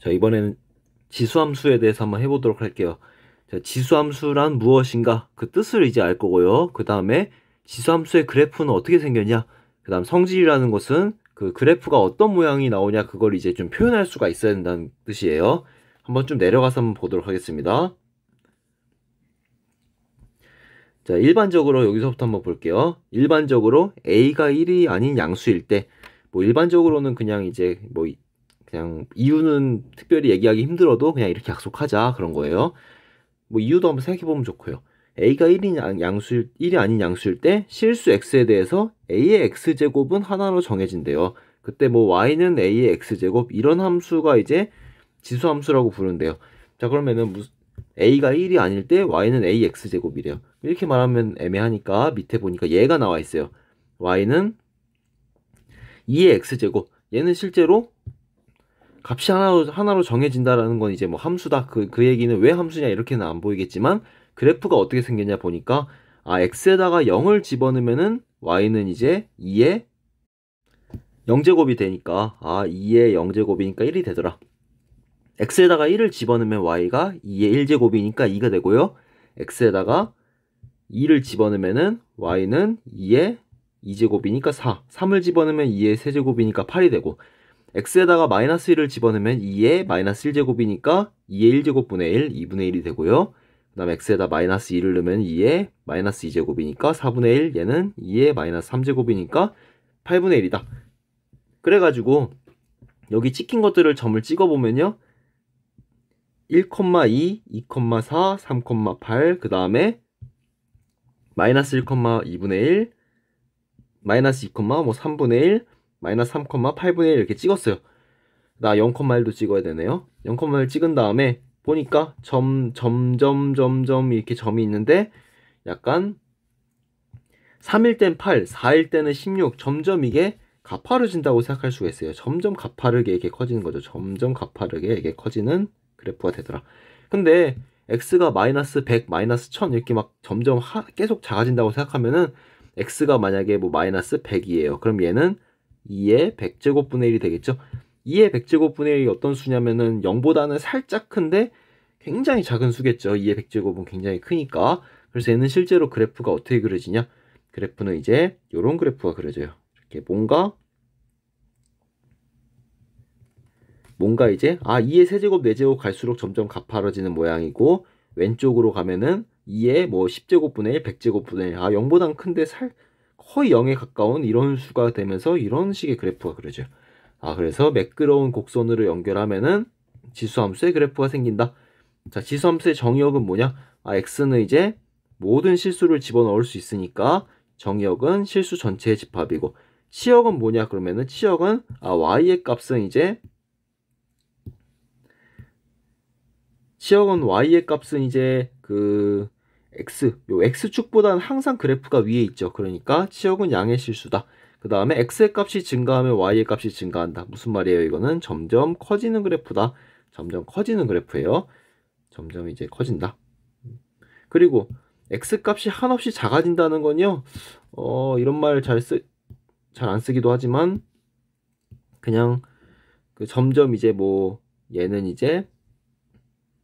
자, 이번에는 지수함수에 대해서 한번 해보도록 할게요. 자, 지수함수란 무엇인가? 그 뜻을 이제 알 거고요. 그 다음에 지수함수의 그래프는 어떻게 생겼냐? 그 다음 성질이라는 것은 그 그래프가 어떤 모양이 나오냐? 그걸 이제 좀 표현할 수가 있어야 된다는 뜻이에요. 한번 좀 내려가서 한번 보도록 하겠습니다. 자, 일반적으로 여기서부터 한번 볼게요. 일반적으로 A가 1이 아닌 양수일 때, 뭐 일반적으로는 그냥 이제 뭐 그냥 이유는 특별히 얘기하기 힘들어도 그냥 이렇게 약속하자 그런 거예요. 뭐 이유도 한번 생각해보면 좋고요. A가 1이 아닌 양수일 때 실수 X에 대해서 A의 X제곱은 하나로 정해진대요. 그때 뭐 Y는 A의 X제곱 이런 함수가 이제 지수함수라고 부른대요. 자, 그러면은 A가 1이 아닐 때 Y는 A X제곱이래요. 이렇게 말하면 애매하니까 밑에 보니까 얘가 나와 있어요. Y는 2의 X제곱. 얘는 실제로 값이 하나로 정해진다라는 건 이제 뭐 함수다. 그 얘기는 왜 함수냐 이렇게는 안 보이겠지만 그래프가 어떻게 생겼냐 보니까 x에다가 0을 집어넣으면은 y는 이제 2의 0제곱이 되니까 2의 0제곱이니까 1이 되더라. x에다가 1을 집어넣으면 y가 2의 1제곱이니까 2가 되고요. x에다가 2를 집어넣으면은 y는 2의 2제곱이니까 4. 3을 집어넣으면 2의 세제곱이니까 8이 되고 x에다가 마이너스 1을 집어넣으면 2의 마이너스 1제곱이니까 2의 1제곱분의 1, 2분의 1이 되고요. 그 다음 x에다 마이너스 2를 넣으면 2의 마이너스 2제곱이니까 4분의 1, 얘는 2의 마이너스 3제곱이니까 8분의 1이다. 그래가지고 여기 찍힌 것들을 점을 찍어보면요. 1,2, 2,4, 3,8, 그 다음에 마이너스 1,2분의 1, 마이너스 2, 뭐 3분의 1, 마이너스 3,8분의 1 이렇게 찍었어요. 나 0,1도 찍어야 되네요. 0,1 찍은 다음에 보니까 점점 이렇게 점이 있는데 약간 3일 땐 8, 4일 때는 16, 점점 이게 가파르진다고 생각할 수가 있어요. 점점 가파르게 이렇게 커지는 거죠. 점점 가파르게 이게 커지는 그래프가 되더라. 근데 x가 마이너스 100, 마이너스 1000 이렇게 막 점점 계속 작아진다고 생각하면은 x가 만약에 뭐 마이너스 100이에요. 그럼 얘는 2의 100제곱분의 1이 되겠죠. 2의 100제곱분의 1이 어떤 수냐면은 0보다는 살짝 큰데 굉장히 작은 수겠죠. 2의 100제곱은 굉장히 크니까. 그래서 얘는 실제로 그래프가 어떻게 그려지냐? 그래프는 이제 이런 그래프가 그려져요. 이렇게 뭔가 이제 2의 세제곱 4제곱 갈수록 점점 가파라지는 모양이고 왼쪽으로 가면은 2의 뭐 10제곱분의 1, 100제곱분의 1 0보단 큰데 거의 0에 가까운 이런 수가 되면서 이런 식의 그래프가 그려져요. 그래서 매끄러운 곡선으로 연결하면은 지수함수의 그래프가 생긴다. 자, 지수함수의 정의역은 뭐냐? x는 이제 모든 실수를 집어넣을 수 있으니까 정의역은 실수 전체의 집합이고 치역은 뭐냐? 그러면은 치역은 y의 값은 이제 그 요 x축보다는 항상 그래프가 위에 있죠. 그러니까 치역은 양의 실수다. 그 다음에 x의 값이 증가하면 y의 값이 증가한다. 무슨 말이에요? 이거는 점점 커지는 그래프다. 점점 커지는 그래프예요. 점점 이제 커진다. 그리고 x 값이 한없이 작아진다는 건요. 이런 말 잘 안 쓰기도 하지만 그냥 그 점점 이제 뭐 얘는 이제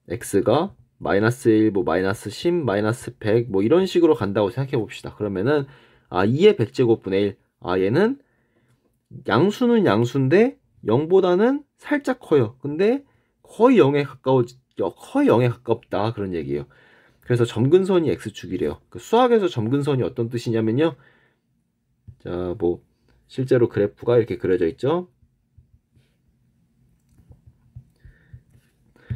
x가 마이너스 1, 뭐 마이너스 10, 마이너스 100 뭐 이런 식으로 간다고 생각해 봅시다. 그러면은 2의 100제곱분의 1 얘는 양수는 양수인데 0보다는 살짝 커요. 근데 거의 0에 가깝다 그런 얘기예요. 그래서 점근선이 x축이래요. 그 수학에서 점근선이 어떤 뜻이냐면요. 자, 뭐 실제로 그래프가 이렇게 그려져 있죠.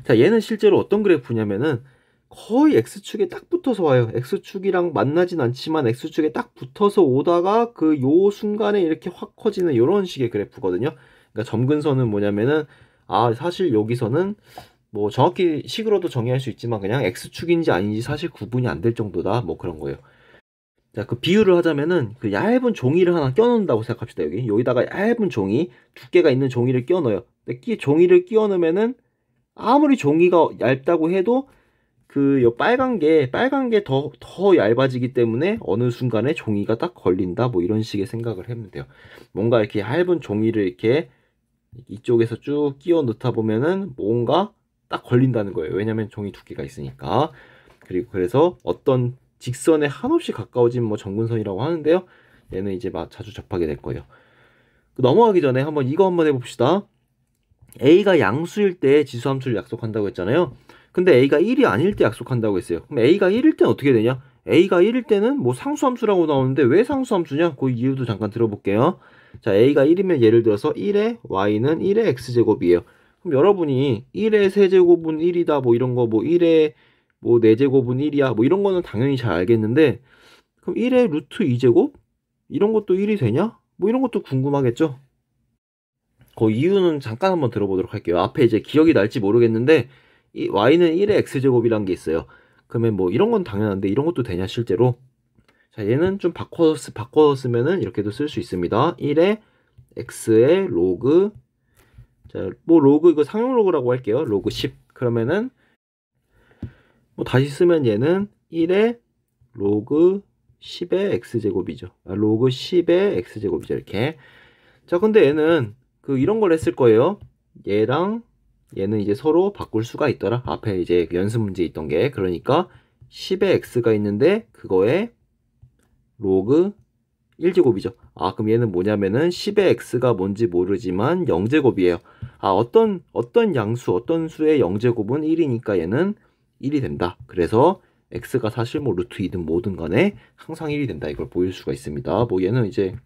자, 얘는 실제로 어떤 그래프냐면은 거의 x축에 딱 붙어서 와요. x축이랑 만나진 않지만 x축에 딱 붙어서 오다가 그 요 순간에 이렇게 확 커지는 이런 식의 그래프거든요. 그러니까 점근선은 뭐냐면은 사실 여기서는 뭐 정확히 식으로도 정의할 수 있지만 그냥 x축인지 아닌지 사실 구분이 안 될 정도다 뭐 그런 거예요. 자, 그 비유를 하자면은 그 얇은 종이를 하나 껴놓는다고 생각합시다. 여기다가 얇은 종이 두께가 있는 종이를 끼워 넣어요. 근데 종이를 끼워 넣으면은 아무리 종이가 얇다고 해도 요 빨간 게 더 얇아지기 때문에 어느 순간에 종이가 딱 걸린다 뭐 이런 식의 생각을 하면 돼요. 뭔가 이렇게 얇은 종이를 이렇게 이쪽에서 쭉 끼워 넣다 보면은 뭔가 딱 걸린다는 거예요. 왜냐면 종이 두께가 있으니까. 그리고 그래서 어떤 직선에 한없이 가까워진 뭐 정근선이라고 하는데요. 얘는 이제 막 자주 접하게 될 거예요. 넘어가기 전에 이거 한번 해봅시다. A가 양수일 때 지수함수를 약속한다고 했잖아요. 근데 A가 1이 아닐 때 약속한다고 했어요. 그럼 A가 1일 때는 어떻게 되냐? A가 1일 때는 뭐 상수함수라고 나오는데 왜 상수함수냐? 그 이유도 잠깐 들어볼게요. 자, A가 1이면 예를 들어서 1의 Y는 1의 X제곱이에요. 그럼 여러분이 1의 세제곱은 1이다 뭐 이런 거 뭐 1의 뭐 4제곱은 1이야 뭐 이런 거는 당연히 잘 알겠는데 그럼 1의 루트 2제곱? 이런 것도 1이 되냐? 뭐 이런 것도 궁금하겠죠? 그 이유는 잠깐 한번 들어보도록 할게요. 앞에 이제 기억이 날지 모르겠는데 이 y는 1의 x제곱이란 게 있어요. 그러면 뭐 이런 건 당연한데 이런 것도 되냐 실제로? 자, 얘는 좀 바꿔서 쓰면은 이렇게도 쓸 수 있습니다. 1의 x의 로그, 자, 뭐 로그 이거 상용 로그라고 할게요. 로그 10. 그러면은 뭐 다시 쓰면 얘는 1의 로그 10의 x제곱이죠. 로그 10의 x제곱이죠. 이렇게. 자, 근데 얘는 이런 걸 했을 거예요. 얘랑 얘는 이제 서로 바꿀 수가 있더라. 앞에 이제 연습 문제 있던 게. 그러니까 10의 x가 있는데 그거에 로그 1제곱이죠. 아, 그럼 얘는 뭐냐면은 10의 x가 뭔지 모르지만 0제곱이에요. 아, 어떤 양수, 어떤 수의 0제곱은 1이니까 얘는 1이 된다. 그래서 x가 사실 뭐 루트 2든 뭐든 간에 항상 1이 된다. 이걸 보일 수가 있습니다. 뭐 얘는 이제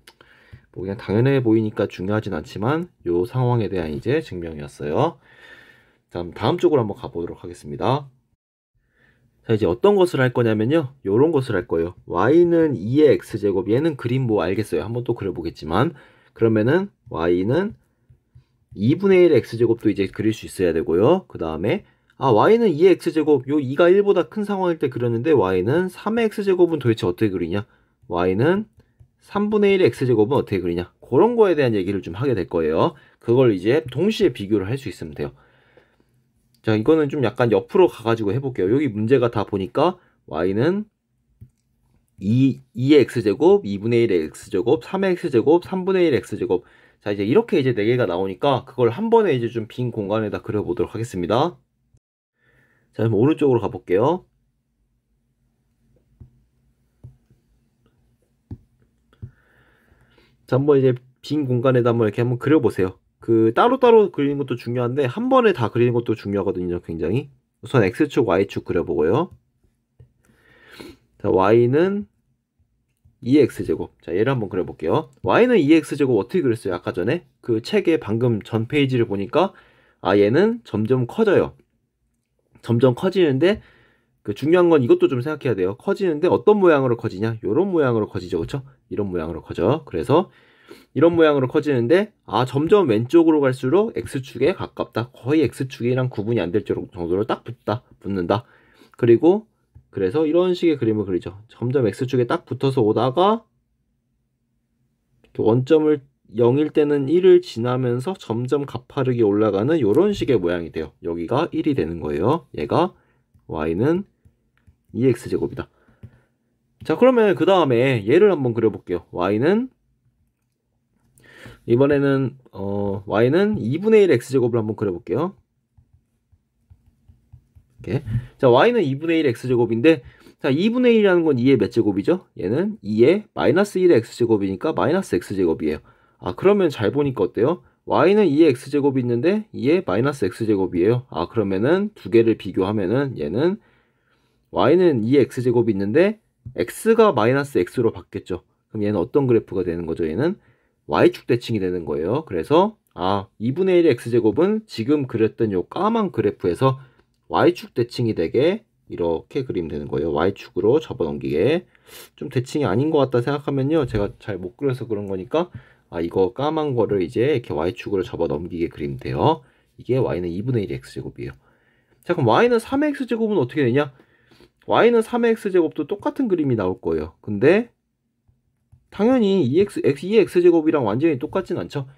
뭐 그냥 당연해 보이니까 중요하진 않지만 요 상황에 대한 이제 증명이었어요. 다음 쪽으로 한번 가보도록 하겠습니다. 자, 이제 어떤 것을 할 거냐면요. 요런 것을 할 거예요. y는 2의 x제곱. 얘는 그림 뭐 알겠어요. 한번 또 그려보겠지만. 그러면은 y는 2분의 1 x제곱도 이제 그릴 수 있어야 되고요. 그 다음에 y는 2의 x제곱. 요 2가 1보다 큰 상황일 때 그렸는데 y는 3의 x제곱은 도대체 어떻게 그리냐? y는 3분의 1의 x제곱은 어떻게 그리냐? 그런 거에 대한 얘기를 좀 하게 될 거예요. 그걸 이제 동시에 비교를 할 수 있으면 돼요. 자, 이거는 좀 약간 옆으로 가가지고 해볼게요. 여기 문제가 다 보니까 y는 2의 x제곱, 2분의 1의 x제곱, 3의 x제곱, 3분의 1의 x제곱. 자, 이제 이렇게 이제 4개가 나오니까 그걸 한 번에 이제 좀 빈 공간에다 그려보도록 하겠습니다. 자, 그럼 오른쪽으로 가볼게요. 자, 한번 이제 빈 공간에다 한번 이렇게 한번 그려보세요. 따로따로 그리는 것도 중요한데 한 번에 다 그리는 것도 중요하거든요. 굉장히. 우선 x축, y축 그려보고요. 자, y는 2x제곱. 자, 얘를 한번 그려볼게요. y는 2x제곱 어떻게 그렸어요? 아까 전에 그 책의 방금 전 페이지를 보니까 얘는 점점 커져요. 점점 커지는데 중요한 건 이것도 좀 생각해야 돼요. 커지는데 어떤 모양으로 커지냐? 이런 모양으로 커지죠. 그렇죠? 이런 모양으로 커져. 그래서 이런 모양으로 커지는데 점점 왼쪽으로 갈수록 x축에 가깝다. 거의 x축이랑 구분이 안 될 정도로 딱 붙는다. 그리고 그래서 이런 식의 그림을 그리죠. 점점 x축에 딱 붙어서 오다가 원점을 0일 때는 1을 지나면서 점점 가파르게 올라가는 이런 식의 모양이 돼요. 여기가 1이 되는 거예요. 얘가 y는 2x제곱이다. 자, 그러면 그 다음에 얘를 한번 그려볼게요. y는 이번에는 y는 2분의 1 x제곱을 한번 그려볼게요. 이렇게. 자, y는 2분의 1 x제곱인데 자, 2분의 1이라는 건 2의 몇 제곱이죠? 얘는 2의 마이너스 1의 x제곱이니까 마이너스 x제곱이에요. 그러면 잘 보니까 어때요? y는 2의 x제곱이 있는데 2의 마이너스 x제곱이에요. 그러면은 두 개를 비교하면은 얘는 y는 2의 x제곱이 있는데 x가 마이너스 x로 바뀌었죠. 그럼 얘는 어떤 그래프가 되는 거죠? 얘는 y축 대칭이 되는 거예요. 그래서 2분의 1의 x제곱은 지금 그렸던 요 까만 그래프에서 y축 대칭이 되게 이렇게 그리면 되는 거예요. y축으로 접어넘기게. 좀 대칭이 아닌 것 같다 생각하면요. 제가 잘 못 그려서 그런 거니까 이거 까만 거를 이제 이렇게 y축으로 접어넘기게 그리면 돼요. 이게 y는 2분의 1의 x제곱이에요. 자, 그럼 y는 3의 x제곱은 어떻게 되냐? y는 3의 x제곱도 똑같은 그림이 나올 거예요. 근데 당연히 2의 x제곱이랑 완전히 똑같진 않죠.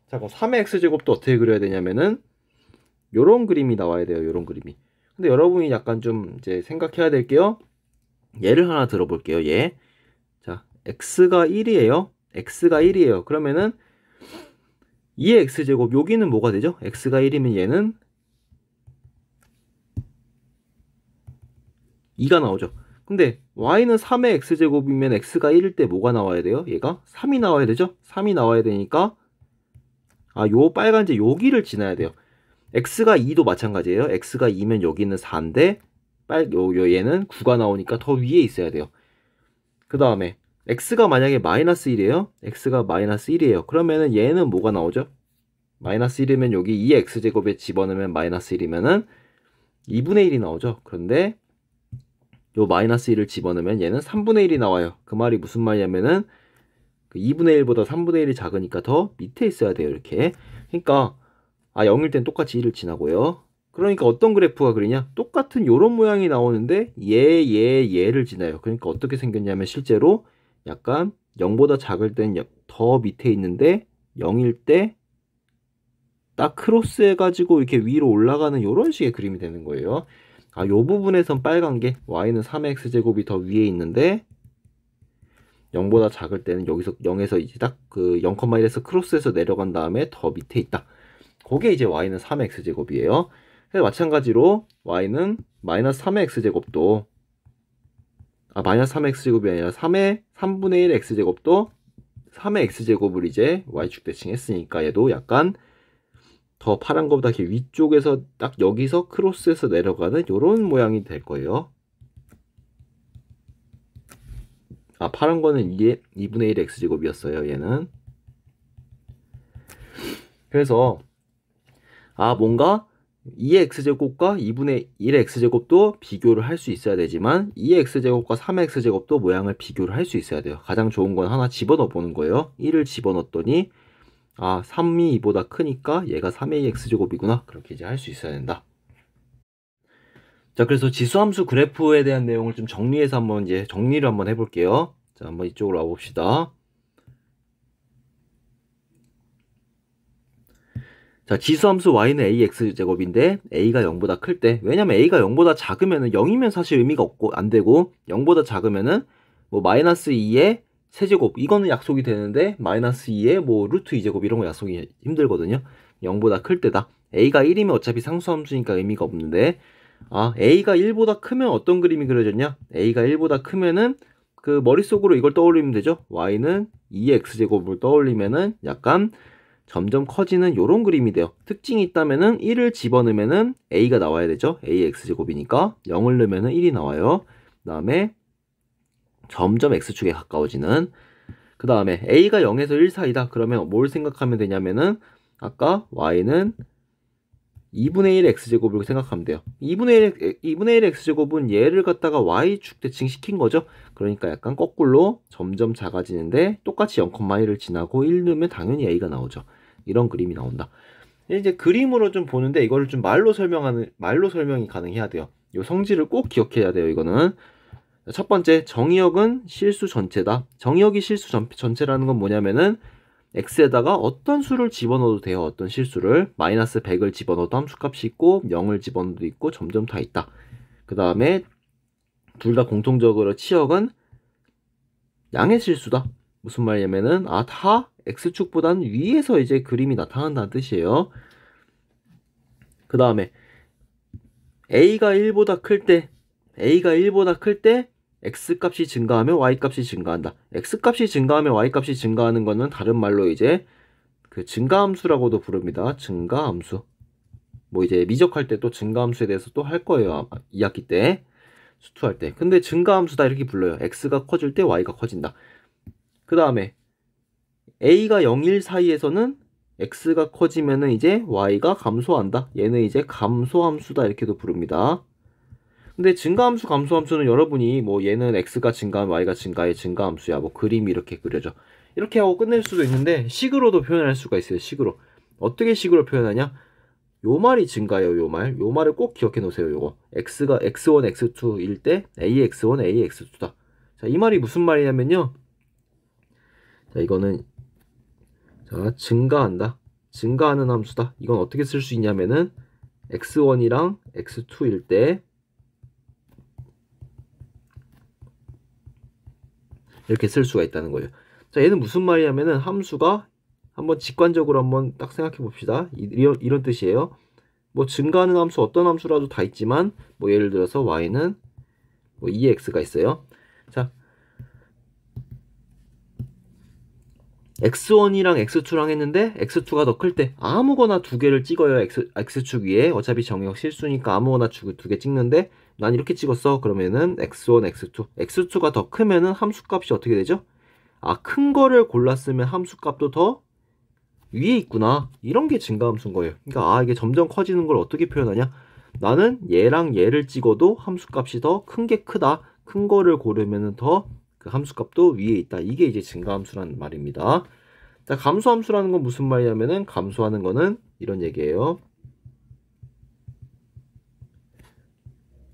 자, 그럼 3의 x제곱도 어떻게 그려야 되냐면은 요런 그림이 나와야 돼요. 요런 그림이. 근데 여러분이 약간 좀 이제 생각해야 될게요. 예를 하나 들어볼게요. 얘. 자, x가 1이에요. x가 1이에요. 그러면은 2의 x제곱, 여기는 뭐가 되죠? x가 1이면 얘는 2가 나오죠. 근데 y는 3의 x제곱이면 x가 1일 때 뭐가 나와야 돼요? 얘가 3이 나와야 되죠? 3이 나와야 되니까 요 빨간색 여기를 지나야 돼요. x가 2도 마찬가지예요. x가 2면 여기는 4인데 얘는 9가 나오니까 더 위에 있어야 돼요. 그 다음에 x가 만약에 마이너스 1이에요. x가 마이너스 1이에요. 그러면은 얘는 뭐가 나오죠? 마이너스 1이면 여기 2의 x제곱에 집어넣으면 마이너스 1이면은 2분의 1이 나오죠. 그런데 요 마이너스 1을 집어넣으면 얘는 3분의 1이 나와요. 그 말이 무슨 말이냐면은 2분의 1보다 3분의 1이 작으니까 더 밑에 있어야 돼요. 이렇게. 그러니까 0일 땐 똑같이 1을 지나고요. 그러니까 어떤 그래프가 그리냐? 똑같은 요런 모양이 나오는데 얘를 지나요. 그러니까 어떻게 생겼냐면 실제로 약간 0보다 작을 땐 더 밑에 있는데 0일 때 딱 크로스 해가지고 이렇게 위로 올라가는 요런 식의 그림이 되는 거예요. 요 부분에선 빨간 게 y는 3x제곱이 더 위에 있는데 0보다 작을 때는 여기서 0에서 이제 딱 그 0,1에서 크로스해서 내려간 다음에 더 밑에 있다. 그게 이제 y는 3x제곱이에요. 그래서 마찬가지로 y는 마이너스 3의 x제곱도 마이너스 3의 x제곱이 아니라 3분의 1 x제곱도 3의 x제곱을 이제 y축 대칭했으니까 얘도 약간 더 파란 것보다 이렇게 위쪽에서 딱 여기서 크로스해서 내려가는 이런 모양이 될 거예요. 파란 거는 2분의 1 x제곱이었어요. 얘는. 그래서 뭔가 2의 x제곱과 2분의 1의 x제곱도 비교를 할 수 있어야 되지만 2의 x제곱과 3의 x제곱도 모양을 비교를 할 수 있어야 돼요. 가장 좋은 건 하나 집어넣어 보는 거예요. 1을 집어넣었더니 3이 2보다 크니까 얘가 3의 x제곱이구나. 그렇게 이제 할 수 있어야 된다. 자, 그래서 지수함수 그래프에 대한 내용을 좀 정리해서 한번 이제 정리를 한번 해볼게요. 자, 한번 이쪽으로 와봅시다. 자, 지수함수 y는 ax제곱인데 a가 0보다 클 때, 왜냐면 a가 0보다 작으면은 0이면 사실 의미가 없고 안 되고 0보다 작으면은 뭐 마이너스 2의 세제곱 이거는 약속이 되는데 마이너스 2의 뭐 루트 2제곱 이런 거 약속이 힘들거든요. 0보다 클 때다. a가 1이면 어차피 상수함수니까 의미가 없는데 a가 1보다 크면 어떤 그림이 그려졌냐? a가 1보다 크면은 그 머릿속으로 이걸 떠올리면 되죠. y는 2의 x제곱을 떠올리면은 약간 점점 커지는 요런 그림이 돼요. 특징이 있다면은 1을 집어넣으면은 a가 나와야 되죠. ax제곱이니까 0을 넣으면은 1이 나와요. 그 다음에 점점 x축에 가까워지는. 그 다음에 a가 0에서 1 사이다. 그러면 뭘 생각하면 되냐면은 아까 y는 2분의 1 x제곱을 생각하면 돼요. 2분의 1 x제곱은 얘를 갖다가 y축 대칭 시킨 거죠. 그러니까 약간 거꾸로 점점 작아지는데 똑같이 0,1을 지나고 1 넣으면 당연히 a가 나오죠. 이런 그림이 나온다. 이제 그림으로 좀 보는데 이거를 좀 말로 설명이 가능해야 돼요. 이 성질을 꼭 기억해야 돼요. 이거는 첫 번째, 정의역은 실수 전체다. 정의역이 실수 전체라는 건 뭐냐면은 x에다가 어떤 수를 집어넣어도 돼요. 어떤 실수를. 마이너스 100을 집어넣어도 함수값이 있고 0을 집어넣어도 있고 점점 다 있다. 그 다음에 둘 다 공통적으로 치역은 양의 실수다. 무슨 말이냐면은 다 x축보다는 위에서 이제 그림이 나타난다는 뜻이에요. 그 다음에 a가 1보다 클 때 x값이 증가하면 y값이 증가한다. x값이 증가하면 y값이 증가하는 거는 다른 말로 이제 그 증가함수라고도 부릅니다. 증가함수. 뭐 이제 미적할 때 또 증가함수에 대해서 또 할 거예요. 2학기 때 수투할 때. 근데 증가함수다 이렇게 불러요. x가 커질 때 y가 커진다. 그 다음에 a가 0, 1 사이에서는 x가 커지면은 이제 y가 감소한다. 얘는 이제 감소함수다 이렇게도 부릅니다. 근데 증가함수, 감소함수는 여러분이 뭐 얘는 x가 증가하면 y가 증가해 증가함수야. 뭐 그림이 이렇게 그려져. 이렇게 하고 끝낼 수도 있는데 식으로도 표현할 수가 있어요. 식으로. 어떻게 식으로 표현하냐? 요 말이 증가예요. 요 말을 꼭 기억해 놓으세요. 요거. x가 x1, x2일 때 ax1, ax2다. 자, 이 말이 무슨 말이냐면요. 자, 이거는 증가한다. 증가하는 함수다. 이건 어떻게 쓸 수 있냐면은 x1이랑 x2일 때 이렇게 쓸 수가 있다는 거예요. 자, 얘는 무슨 말이냐면은 함수가 한번 직관적으로 한번 딱 생각해 봅시다. 이런 뜻이에요. 뭐 증가하는 함수 어떤 함수라도 다 있지만 뭐 예를 들어서 y는 뭐 2x가 있어요. 자, x1이랑 x2랑 했는데 x2가 더 클 때 아무거나 두 개를 찍어요. x축 위에. 어차피 정역 실수니까 아무거나 두 개 찍는데 난 이렇게 찍었어. 그러면은 x1, x2. x2가 더 크면은 함수값이 어떻게 되죠? 아, 큰 거를 골랐으면 함수값도 더 위에 있구나. 이런 게 증가함수인 거예요. 그러니까 이게 점점 커지는 걸 어떻게 표현하냐? 나는 얘랑 얘를 찍어도 함수값이 더 큰 게 크다. 큰 거를 고르면은 더 그 함수값도 위에 있다. 이게 이제 증가함수라는 말입니다. 자, 감소함수라는 건 무슨 말이냐면은 감소하는 거는 이런 얘기예요.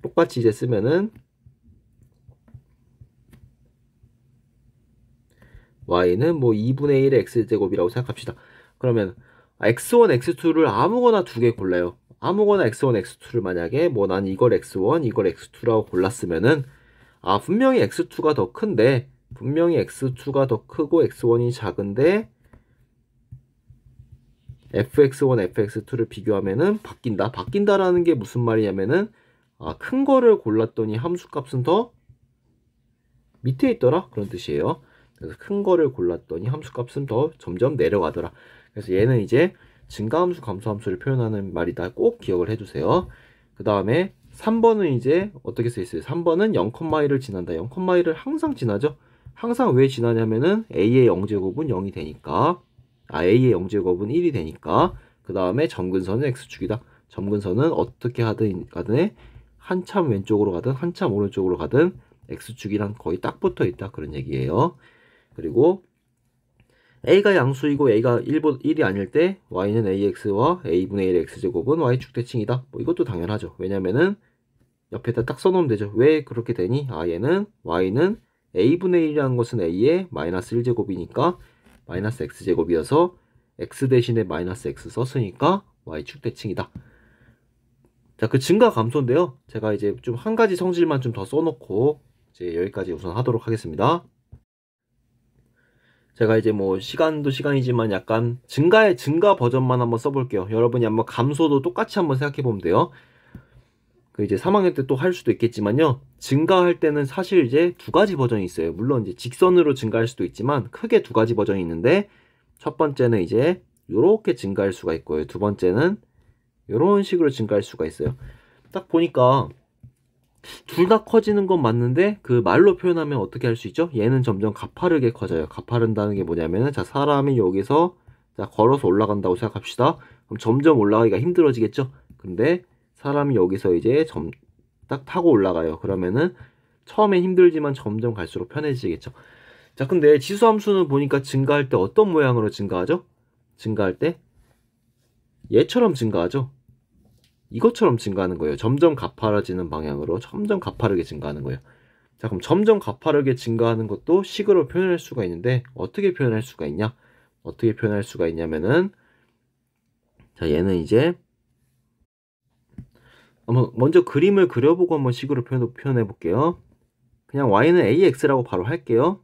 똑같이 이제 쓰면은 y는 뭐 2분의 1의 x제곱이라고 생각합시다. 그러면 x1, x2를 아무거나 두 개 골라요. 아무거나 x1, x2를 만약에 뭐 난 이걸 x1, 이걸 x2라고 골랐으면은 분명히 x2가 더 큰데 분명히 x2가 더 크고 x1이 작은데 fx1, fx2를 비교하면은 바뀐다. 바뀐다라는 게 무슨 말이냐면은 큰 거를 골랐더니 함수값은 더 밑에 있더라. 그런 뜻이에요. 그래서 큰 거를 골랐더니 함수값은 더 점점 내려가더라. 그래서 얘는 이제 증가함수, 감소함수를 표현하는 말이다. 꼭 기억을 해주세요. 그 다음에 3번은 이제 어떻게 쓰였어요? 3번은 0,1을 지난다. 0,1을 항상 지나죠. 항상 왜 지나냐면은 a의 0제곱은 0이 되니까 a의 0제곱은 1이 되니까 그 다음에 점근선은 x축이다. 점근선은 어떻게 하든 가든 한참 왼쪽으로 가든 한참 오른쪽으로 가든 x축이랑 거의 딱 붙어 있다. 그런 얘기예요. 그리고 a가 양수이고 a가 1이 아닐 때 y는 ax와 a분의 1 x제곱은 y축 대칭이다. 뭐 이것도 당연하죠. 왜냐면은 옆에다 딱 써놓으면 되죠. 왜 그렇게 되니? 얘는 y는 a분의 1이라는 것은 a의 마이너스 1제곱이니까 마이너스 x제곱이어서 x 대신에 마이너스 x 썼으니까 y축 대칭이다. 자, 그 증가 감소인데요. 제가 이제 좀 한 가지 성질만 좀 더 써놓고 이제 여기까지 우선 하도록 하겠습니다. 제가 이제 뭐 시간도 시간이지만 약간 증가 버전만 한번 써볼게요. 여러분이 한번 감소도 똑같이 한번 생각해 보면 돼요. 그 이제 3학년 때 또 할 수도 있겠지만요. 증가할 때는 사실 이제 두 가지 버전이 있어요. 물론 이제 직선으로 증가할 수도 있지만 크게 두 가지 버전이 있는데 첫 번째는 이제 이렇게 증가할 수가 있고요. 두 번째는 이런 식으로 증가할 수가 있어요. 딱 보니까 둘 다 커지는 건 맞는데 그 말로 표현하면 어떻게 할 수 있죠? 얘는 점점 가파르게 커져요. 가파른다는 게 뭐냐면은 자, 사람이 여기서 자, 걸어서 올라간다고 생각합시다. 그럼 점점 올라가기가 힘들어지겠죠? 근데 사람이 여기서 이제 딱 타고 올라가요. 그러면은 처음엔 힘들지만 점점 갈수록 편해지겠죠. 자, 근데 지수함수는 보니까 증가할 때 어떤 모양으로 증가하죠? 증가할 때 얘처럼 증가하죠. 이것처럼 증가하는 거예요. 점점 가파라지는 방향으로 점점 가파르게 증가하는 거예요. 자, 그럼 점점 가파르게 증가하는 것도 식으로 표현할 수가 있는데 어떻게 표현할 수가 있냐? 어떻게 표현할 수가 있냐면은 자, 얘는 이제 한번 먼저 그림을 그려보고 한번 식으로 표현해 볼게요. 그냥 y는 ax라고 바로 할게요.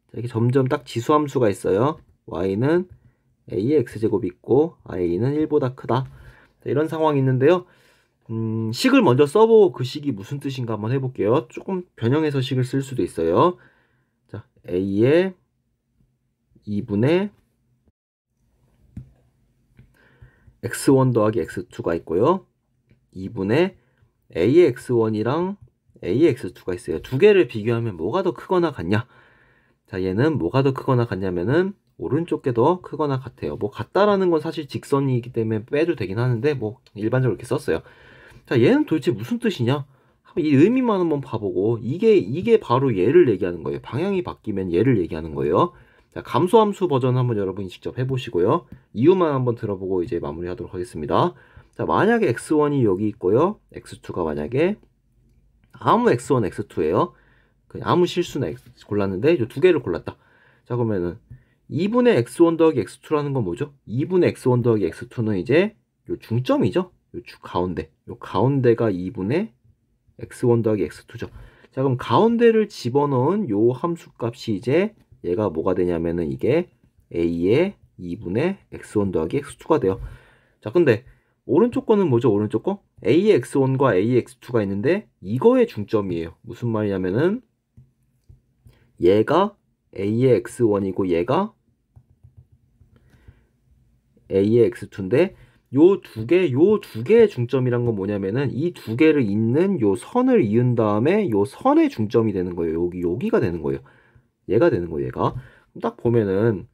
자, 이렇게 점점 딱 지수함수가 있어요. y는 ax제곱이 있고 a는 1보다 크다. 자, 이런 상황이 있는데요. 식을 먼저 써보고 그 식이 무슨 뜻인가 한번 해볼게요. 조금 변형해서 식을 쓸 수도 있어요. 자, a의 2분의 x1 더하기 x2가 있고요. 2분의 a의 x1이랑 a의 x2가 있어요. 두 개를 비교하면 뭐가 더 크거나 같냐? 자, 얘는 뭐가 더 크거나 같냐면은 오른쪽 게 더 크거나 같아요. 뭐 같다라는 건 사실 직선이기 때문에 빼도 되긴 하는데 뭐 일반적으로 이렇게 썼어요. 자, 얘는 도대체 무슨 뜻이냐? 이 의미만 한번 봐보고 이게 바로 얘를 얘기하는 거예요. 방향이 바뀌면 얘를 얘기하는 거예요. 자, 감소함수 버전 한번 여러분이 직접 해보시고요. 이유만 한번 들어보고 이제 마무리하도록 하겠습니다. 자, 만약에 x1이 여기 있고요. x2가 만약에 아무 x1, x2예요. 그냥 아무 실수나 골랐는데 이 두 개를 골랐다. 자, 그러면은 2분의 x1 더하기 x2라는 건 뭐죠? 2분의 x1 더하기 x2는 이제 요 중점이죠. 요 가운데. 요 가운데가 2분의 x1 더하기 x2죠. 자, 그럼 가운데를 집어넣은 요 함수 값이 이제 얘가 뭐가 되냐면은 이게 a의 2분의 x1 더하기 x2가 돼요. 자, 근데 오른쪽 거는 뭐죠? 오른쪽 거? a의 x1과 a의 x2가 있는데 이거의 중점이에요. 무슨 말이냐면은 얘가 a의 x1이고 얘가 a의 x2인데 요 두 개의 중점이란 건 뭐냐면은 이 두 개를 잇는 요 선을 이은 다음에 요 선의 중점이 되는 거예요. 여기가 되는 거예요. 얘가 되는 거예요. 얘가. 딱 보면은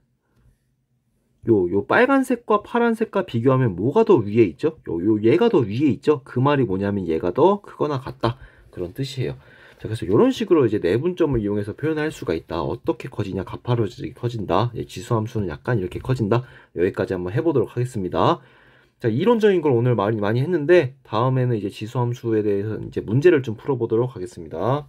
요 빨간색과 파란색과 비교하면 뭐가 더 위에 있죠? 얘가 더 위에 있죠? 그 말이 뭐냐면 얘가 더 크거나 같다. 그런 뜻이에요. 자, 그래서 이런 식으로 이제 내분점을 이용해서 표현할 수가 있다. 어떻게 커지냐? 가파르게 커진다. 지수함수는 약간 이렇게 커진다. 여기까지 한번 해보도록 하겠습니다. 자, 이론적인 걸 오늘 많이 했는데 다음에는 이제 지수함수에 대해서 이제 문제를 좀 풀어보도록 하겠습니다.